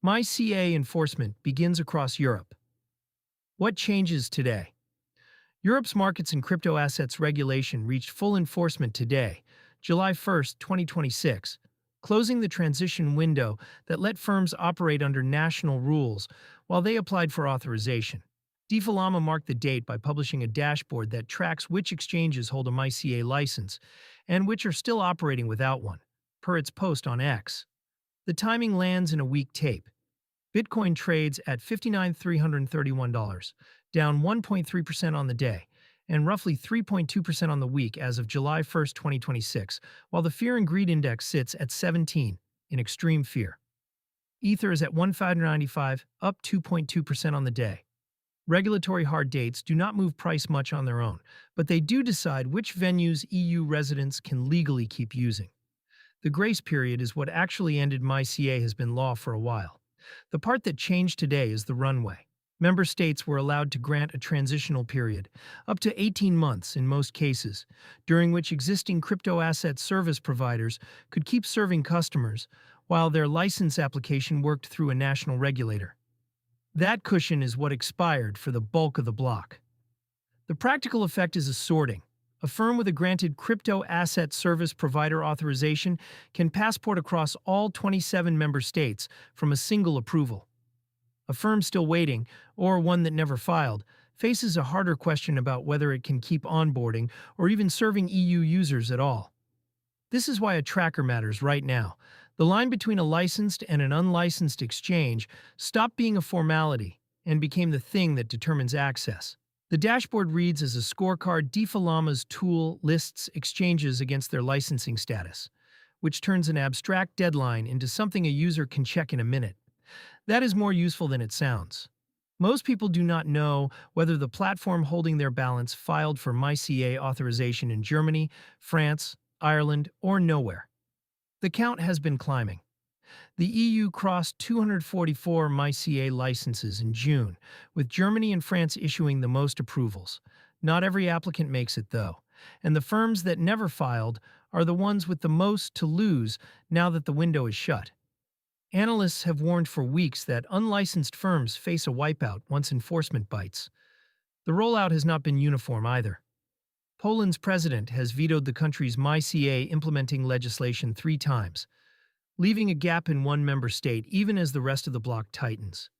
MiCA enforcement begins across Europe. What changes today? Europe's markets and crypto assets regulation reached full enforcement today, July 1st, 2026, closing the transition window that let firms operate under national rules while they applied for authorization. DeFilama marked the date by publishing a dashboard that tracks which exchanges hold a MiCA license and which are still operating without one, per its post on X. The timing lands in a week tape. Bitcoin trades at $59,331, down 1.3% on the day, and roughly 3.2% on the week as of July 1st, 2026, while the Fear and Greed Index sits at 17, in extreme fear. Ether is at 1,595, up 2.2% on the day. Regulatory hard dates do not move price much on their own, but they do decide which venues EU residents can legally keep using. The grace period is what actually ended MiCA has been law for a while. The part that changed today is the runway. Member states were allowed to grant a transitional period, up to 18 months in most cases, during which existing crypto asset service providers could keep serving customers while their license application worked through a national regulator. That cushion is what expired for the bulk of the block. The practical effect is a sorting. A firm with a granted crypto asset service provider authorization can passport across all 27 member states from a single approval. A firm still waiting, or one that never filed, faces a harder question about whether it can keep onboarding or even serving EU users at all. This is why a tracker matters right now. The line between a licensed and an unlicensed exchange stopped being a formality and became the thing that determines access. The dashboard reads as a scorecard. DeFilama's tool lists exchanges against their licensing status, which turns an abstract deadline into something a user can check in a minute. That is more useful than it sounds. Most people do not know whether the platform holding their balance filed for MiCA authorization in Germany, France, Ireland, or nowhere. The count has been climbing. The EU crossed 244 MiCA licenses in June, with Germany and France issuing the most approvals. Not every applicant makes it, though, and the firms that never filed are the ones with the most to lose now that the window is shut. Analysts have warned for weeks that unlicensed firms face a wipeout once enforcement bites. The rollout has not been uniform either. Poland's president has vetoed the country's MiCA implementing legislation 3 times, leaving a gap in one member state even as the rest of the bloc tightens.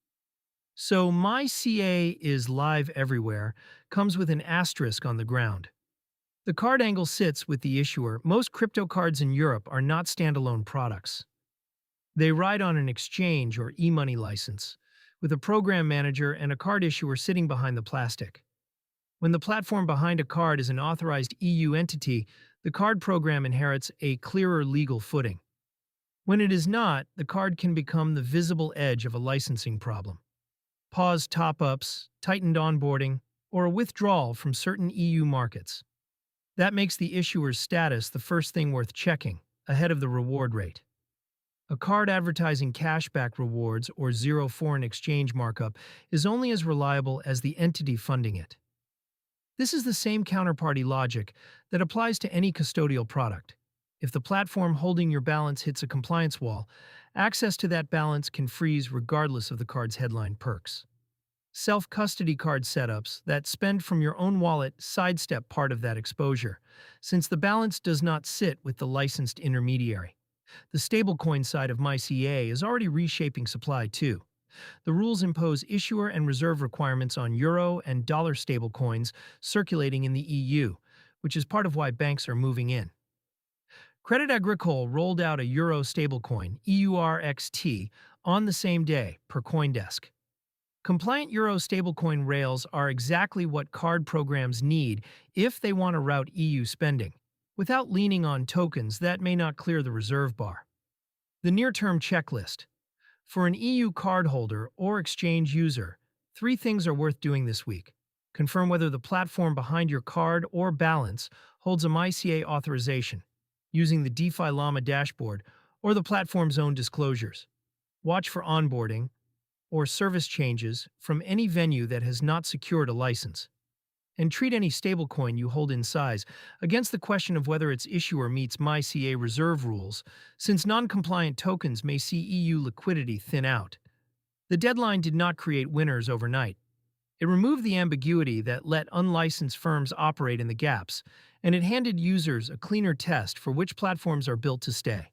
So MiCA is live everywhere, comes with an asterisk on the ground. The card angle sits with the issuer. Most crypto cards in Europe are not standalone products. They ride on an exchange or e-money license, with a program manager and a card issuer sitting behind the plastic. When the platform behind a card is an authorized EU entity, the card program inherits a clearer legal footing. When it is not, the card can become the visible edge of a licensing problem. Paused top-ups, tightened onboarding, or a withdrawal from certain EU markets. That makes the issuer's status the first thing worth checking, ahead of the reward rate. A card advertising cashback rewards or zero foreign exchange markup is only as reliable as the entity funding it. This is the same counterparty logic that applies to any custodial product. If the platform holding your balance hits a compliance wall, access to that balance can freeze regardless of the card's headline perks. Self-custody card setups that spend from your own wallet sidestep part of that exposure, since the balance does not sit with the licensed intermediary. The stablecoin side of MiCA is already reshaping supply too. The rules impose issuer and reserve requirements on euro and dollar stablecoins circulating in the EU, which is part of why banks are moving in. Crédit Agricole rolled out a euro stablecoin, EURXT, on the same day, per CoinDesk. Compliant euro stablecoin rails are exactly what card programs need if they want to route EU spending, without leaning on tokens that may not clear the reserve bar. The near-term checklist. For an EU cardholder or exchange user, 3 things are worth doing this week. Confirm whether the platform behind your card or balance holds a MiCA authorization, using the DeFilama dashboard or the platform's own disclosures. Watch for onboarding or service changes from any venue that has not secured a license. And treat any stablecoin you hold in size against the question of whether its issuer meets MiCA reserve rules, since non-compliant tokens may see EU liquidity thin out. The deadline did not create winners overnight. It removed the ambiguity that let unlicensed firms operate in the gaps, and it handed users a cleaner test for which platforms are built to stay.